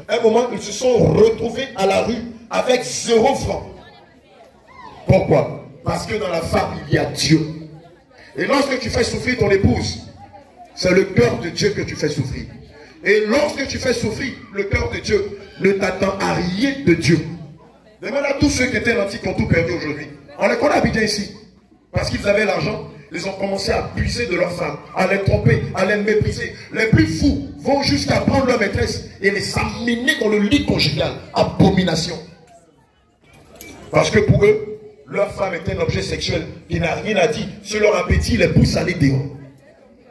À un moment, ils se sont retrouvés à la rue avec 0 franc. Pourquoi? Parce que dans la femme, il y a Dieu. Et lorsque tu fais souffrir ton épouse, c'est le cœur de Dieu que tu fais souffrir. Et lorsque tu fais souffrir, le cœur de Dieu ne t'attend à rien de Dieu. Demande à tous ceux qui étaient nantis qui ont tout perdu aujourd'hui. On les connaît à Abidjan ici. Parce qu'ils avaient l'argent, ils ont commencé à abuser de leurs femmes, à les tromper, à les mépriser. Les plus fous vont jusqu'à prendre leur maîtresse et les amener dans le lit conjugal. Abomination. Parce que pour eux, leur femme est un objet sexuel qui n'a rien à dire. Sur leur appétit, les pousse à aller dehors.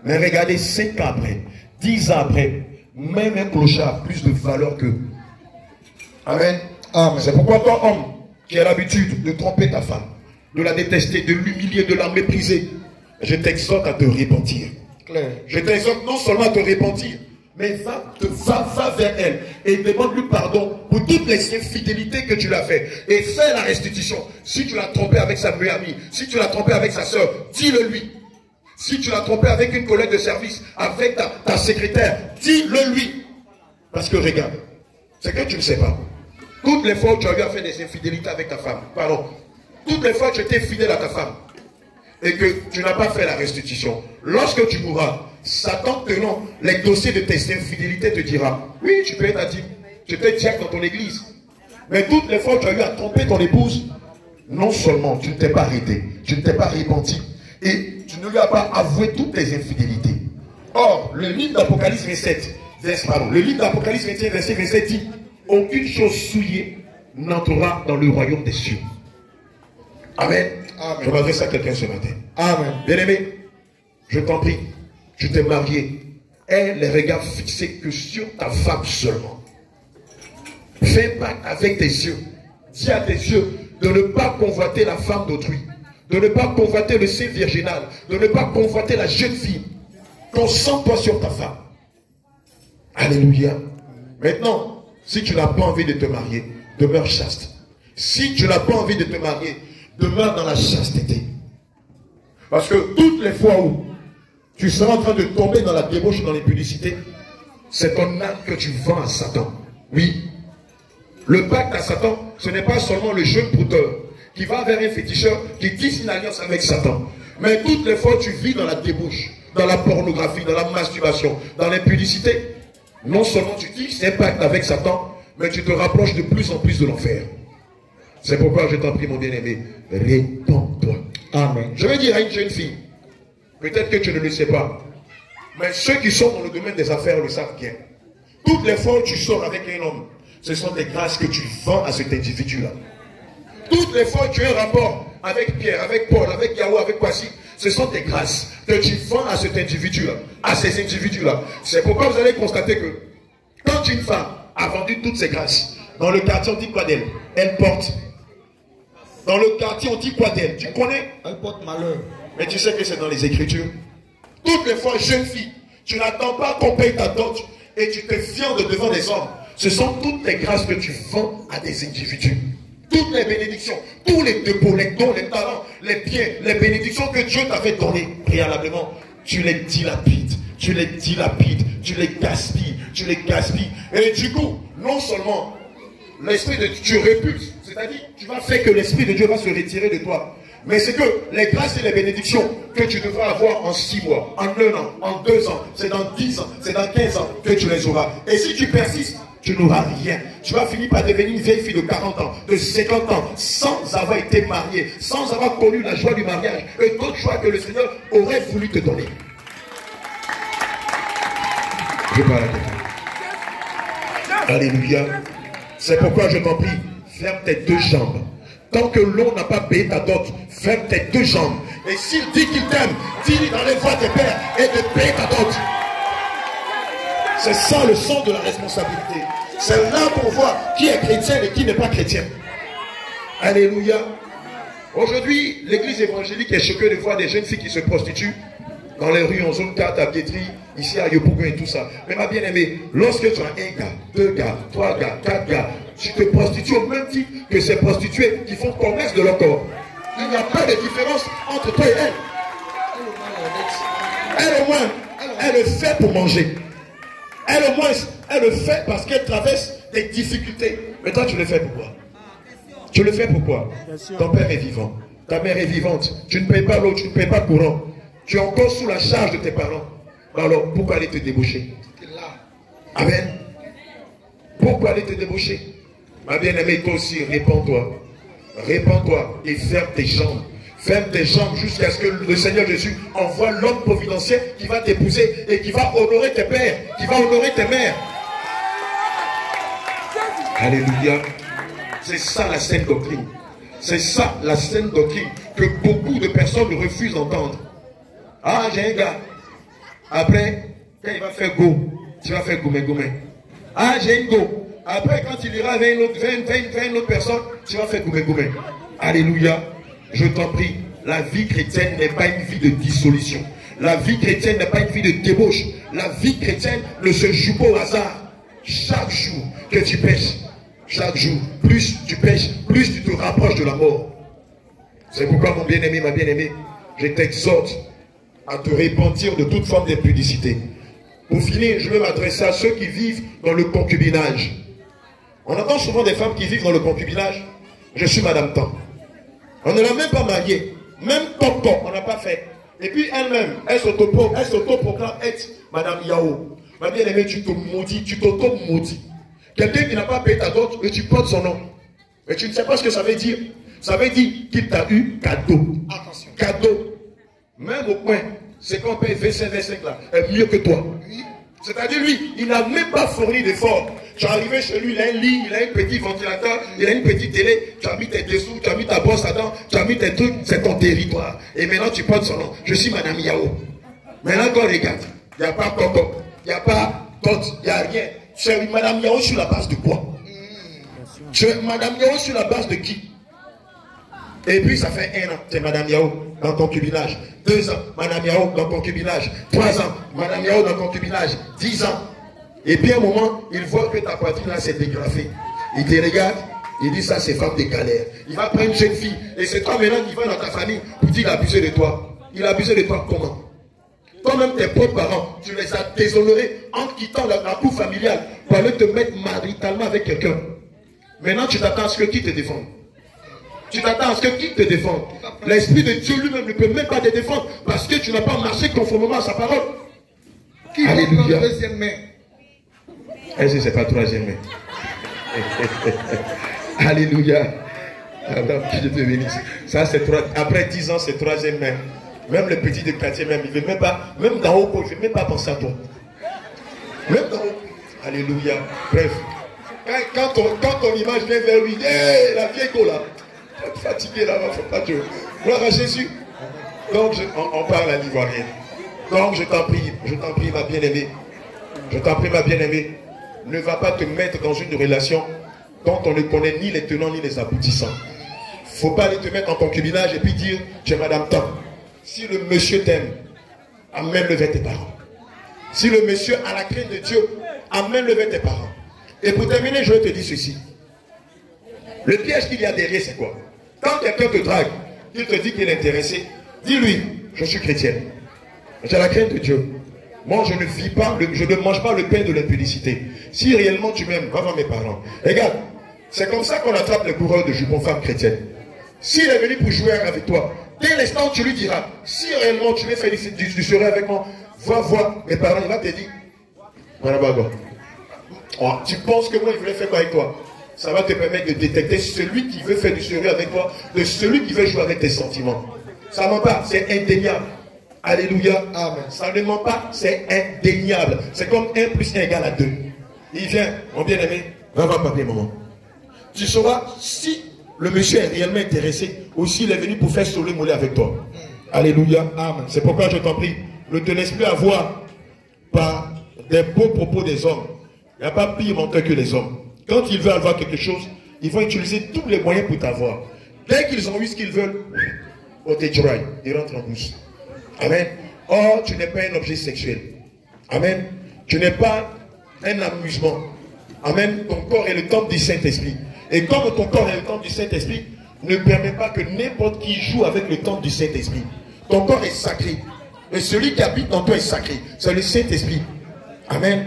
Mais regardez, 5 ans après, 10 ans après, même un clochard a plus de valeur qu'eux. Amen. Amen. C'est pourquoi toi, homme, qui as l'habitude de tromper ta femme, de la détester, de l'humilier, de la mépriser, je t'exhorte à te repentir. Claire. Je t'exhorte non seulement à te repentir, mais va vers elle et demande-lui pardon pour toutes les infidélités que tu l'as fait. Et fais la restitution. Si tu l'as trompé avec sa meilleure amie, si tu l'as trompé avec sa soeur, dis-le lui. Si tu l'as trompé avec une collègue de service, avec ta secrétaire, dis-le lui. Parce que regarde, c'est que tu ne sais pas. Toutes les fois où tu as eu à faire des infidélités avec ta femme, pardon, toutes les fois que tu étais fidèle à ta femme, et que tu n'as pas fait la restitution, lorsque tu mourras, Satan tenant les dossiers de tes infidélités te dira, oui, tu peux être à dire, tu peux être diacre dans ton église. Mais toutes les fois où tu as eu à tromper ton épouse, non seulement tu ne t'es pas arrêté, tu ne t'es pas repenti, et tu ne lui as pas avoué toutes tes infidélités. Or, le livre d'Apocalypse 27, le livre d'Apocalypse 21, verset 27 dit, aucune chose souillée n'entrera dans le royaume des cieux. Amen. Amen. Je m'adresse à quelqu'un ce matin. Amen. Bien-aimé, je t'en prie, tu t'es marié. Aie les regards fixés que sur ta femme seulement. Fais pacte avec tes yeux. Dis à tes yeux de ne pas convoiter la femme d'autrui. De ne pas convoiter le sein virginal. De ne pas convoiter la jeune fille. Concentre-toi sur ta femme. Alléluia. Maintenant, si tu n'as pas envie de te marier, demeure chaste. Si tu n'as pas envie de te marier, demeure dans la chasteté. Parce que toutes les fois où tu seras en train de tomber dans la débauche, dans l'impudicité, c'est ton âme que tu vends à Satan. Oui. Le pacte à Satan, ce n'est pas seulement le jeune brouteur qui va vers un féticheur qui tisse une alliance avec Satan. Mais toutes les fois où tu vis dans la débauche, dans la pornographie, dans la masturbation, dans l'impudicité, non seulement tu tisses un pacte avec Satan, mais tu te rapproches de plus en plus de l'enfer. C'est pourquoi je t'en prie, mon bien-aimé, réponds-toi. Amen. Je vais dire à une jeune fille, peut-être que tu ne le sais pas, mais ceux qui sont dans le domaine des affaires le savent bien. Toutes les fois où tu sors avec un homme, ce sont des grâces que tu vends à cet individu-là. Toutes les fois où tu as un rapport avec Pierre, avec Paul, avec Yahweh, avec Kwasi, ce sont des grâces que tu vends à cet individu-là, à ces individus-là. C'est pourquoi vous allez constater que quand une femme a vendu toutes ses grâces, dans le quartier on dit quoi d'elle? Elle porte. Dans le quartier on dit quoi d'elle? Tu connais? Elle porte malheur. Mais tu sais que c'est dans les Écritures. Toutes les fois, jeune fille, tu n'attends pas qu'on paye ta dot et tu te fiandes devant des hommes. Ce sont toutes les grâces que tu vends à des individus. Toutes les bénédictions, tous les dépôts, les dons, les talents, les biens, les bénédictions que Dieu t'avait données préalablement, tu les dilapides, tu les dilapides, tu les gaspilles, tu les gaspilles. Et du coup, non seulement l'esprit de Dieu, tu repulses, c'est-à-dire tu vas faire que l'esprit de Dieu va se retirer de toi. Mais c'est que les grâces et les bénédictions que tu devras avoir en 6 mois, en 1 an, en 2 ans, c'est dans 10 ans, c'est dans 15 ans que tu les auras. Et si tu persistes, tu n'auras rien. Tu vas finir par devenir une vieille fille de 40 ans, de 50 ans, sans avoir été mariée, sans avoir connu la joie du mariage et d'autres joies que le Seigneur aurait voulu te donner. Je parle à quelqu'un. Alléluia. C'est pourquoi je t'en prie, ferme tes 2 jambes. Tant que l'on n'a pas payé ta dot, ferme tes 2 jambes. Et s'il dit qu'il t'aime, dis-lui dans les voies de père et de payer ta dot. C'est ça le sens de la responsabilité. C'est là pour voir qui est chrétien et qui n'est pas chrétien. Alléluia. Aujourd'hui, l'église évangélique est choquée de voir des jeunes filles qui se prostituent dans les rues en zone 4 à Pietri, ici à Yopougon et tout ça. Mais ma bien-aimée, lorsque tu as 1 gars, 2 gars, 3 gars, 4 gars, tu te prostitues au même titre que ces prostituées qui font commerce de leur corps. Il n'y a pas de différence entre toi et elle. Elle au moins, elle le fait pour manger. Elle au moins, elle le fait parce qu'elle traverse des difficultés. Mais toi, tu le fais pourquoi? Tu le fais pourquoi? Ton père est vivant. Ta mère est vivante. Tu ne payes pas l'eau, tu ne payes pas le courant. Tu es encore sous la charge de tes parents. Alors, pourquoi aller te débaucher? Amen. Pourquoi aller te débaucher? Ma bien-aimée, toi aussi, répands-toi. Répands-toi et ferme tes jambes. Ferme tes jambes jusqu'à ce que le Seigneur Jésus envoie l'homme providentiel qui va t'épouser et qui va honorer tes pères, qui va honorer tes mères. Alléluia. C'est ça la saine doctrine. C'est ça la saine doctrine que beaucoup de personnes refusent d'entendre. Ah, j'ai un gars. Après, quand il va faire go, tu vas faire goumé. Ah, j'ai un go. Après, quand il ira vers une autre personne, tu vas faire goumé. Alléluia. Je t'en prie. La vie chrétienne n'est pas une vie de dissolution. La vie chrétienne n'est pas une vie de débauche. La vie chrétienne ne se joue pas au hasard. Chaque jour que tu pêches, chaque jour, plus tu pêches, plus tu te rapproches de la mort. C'est pourquoi, mon bien-aimé, ma bien-aimée, je t'exhorte à te repentir de toute forme d'impudicité. Pour finir, je vais m'adresser à ceux qui vivent dans le concubinage. On entend souvent des femmes qui vivent dans le concubinage. Je suis Madame Tan. On ne l'a même pas mariée. Même Tonton, on n'a pas fait. Et puis elle-même, elle s'autoproclame être Madame Yao. Ma bien-aimée, tu te maudis, tu t'auto-maudis. Quelqu'un qui n'a pas payé ta dot et tu portes son nom. Mais tu ne sais pas ce que ça veut dire. Ça veut dire qu'il t'a eu cadeau. Attention. Cadeau. Même au point, c'est qu'on paye V5 là, est mieux que toi. C'est-à-dire lui, il n'a même pas fourni d'efforts. Tu es arrivé chez lui, il a un lit, il a un petit ventilateur, il a une petite télé, tu as mis tes dessous, tu as mis ta brosse à dents, tu as mis tes trucs, c'est ton territoire. Et maintenant tu portes son nom. Je suis Madame Yao. Maintenant quand on regarde, il n'y a pas Coco, il n'y a pas Tot, il n'y a rien. Tu es Madame Yao sur la base de quoi? Tu es Madame Yao sur la base de qui? Et puis ça fait 1 an, c'est Madame Yao dans le concubinage. 2 ans, Madame Yao dans le concubinage. 3 ans, Madame Yao dans le concubinage. 10 ans. Et puis à un moment, il voit que ta poitrine là s'est dégrafée. Il te regarde, il dit ça c'est femme de galère. Il va prendre une jeune fille. Et c'est toi maintenant qui vas dans ta famille pour dire qu'il a abusé de toi. Il a abusé de toi comment? Toi-même tes propres parents, tu les as déshonorés en quittant la cour familiale pour aller te mettre maritalement avec quelqu'un. Maintenant tu t'attends à ce que qui te défende? Tu t'attends à ce que qui te défende? L'Esprit de Dieu lui-même ne peut même pas te défendre parce que tu n'as pas marché conformément à sa parole. Qui Alléluia. Deuxième main? Est-ce que c'est pas troisième main? Alléluia. Je te bénisse. Ça c'est après 10 ans c'est troisième main. Même le petit de quartier même, il ne veut même pas, même dans haut, il ne veut même pas penser à toi. Même dans haut. Alléluia. Bref. Quand ton image vient vers lui, hey, la vieille go là. Fatigué là-bas, faut pas Dieu. Gloire à Jésus. Donc, on parle à l'Ivoirien. Donc, je t'en prie, ma bien-aimée. Je t'en prie, ma bien-aimée. Ne va pas te mettre dans une relation dont on ne connaît ni les tenants ni les aboutissants. Faut pas aller te mettre en concubinage et puis dire, tu es Madame Tan. Si le monsieur t'aime, amène-le vers tes parents. Si le monsieur a la crainte de Dieu, amène-le vers tes parents. Et pour terminer, je vais te dire ceci. Le piège qu'il y a derrière, c'est quoi? Quand quelqu'un te drague, il te dit qu'il est intéressé, dis-lui, je suis chrétienne. J'ai la crainte de Dieu. Moi, je ne vis pas, je ne mange pas le pain de l'impudicité. Si réellement tu m'aimes, va voir mes parents. Regarde, c'est comme ça qu'on attrape les coureurs de jupons femmes chrétiennes. S'il est venu pour jouer avec toi, dès l'instant tu lui diras, si réellement tu veux faire du soirée avec moi, va voir mes parents, il va te dire, voilà, oh, tu penses que moi, il voulait faire quoi avec toi? Ça va te permettre de détecter celui qui veut faire du sérieux avec toi, de celui qui veut jouer avec tes sentiments. Ça ne ment pas, c'est indéniable. Alléluia. Amen. Ça ne ment pas, c'est indéniable. C'est comme 1 plus 1 égale à 2. Il vient, mon bien-aimé, va voir papier, maman. Tu sauras si le monsieur est réellement intéressé ou s'il est venu pour faire soler-moller avec toi. Alléluia. Amen. C'est pourquoi je t'en prie, ne te laisse plus avoir par des beaux propos des hommes. Il n'y a pas pire menteur que les hommes. Quand ils veulent avoir quelque chose, ils vont utiliser tous les moyens pour t'avoir. Dès qu'ils ont eu ce qu'ils veulent, ils rentrent en douce. Amen. Or, tu n'es pas un objet sexuel. Amen. Tu n'es pas un amusement. Amen. Ton corps est le temple du Saint-Esprit. Et comme ton corps est le temple du Saint-Esprit, ne permet pas que n'importe qui joue avec le temple du Saint-Esprit. Ton corps est sacré. Et celui qui habite en toi est sacré. C'est le Saint-Esprit. Amen.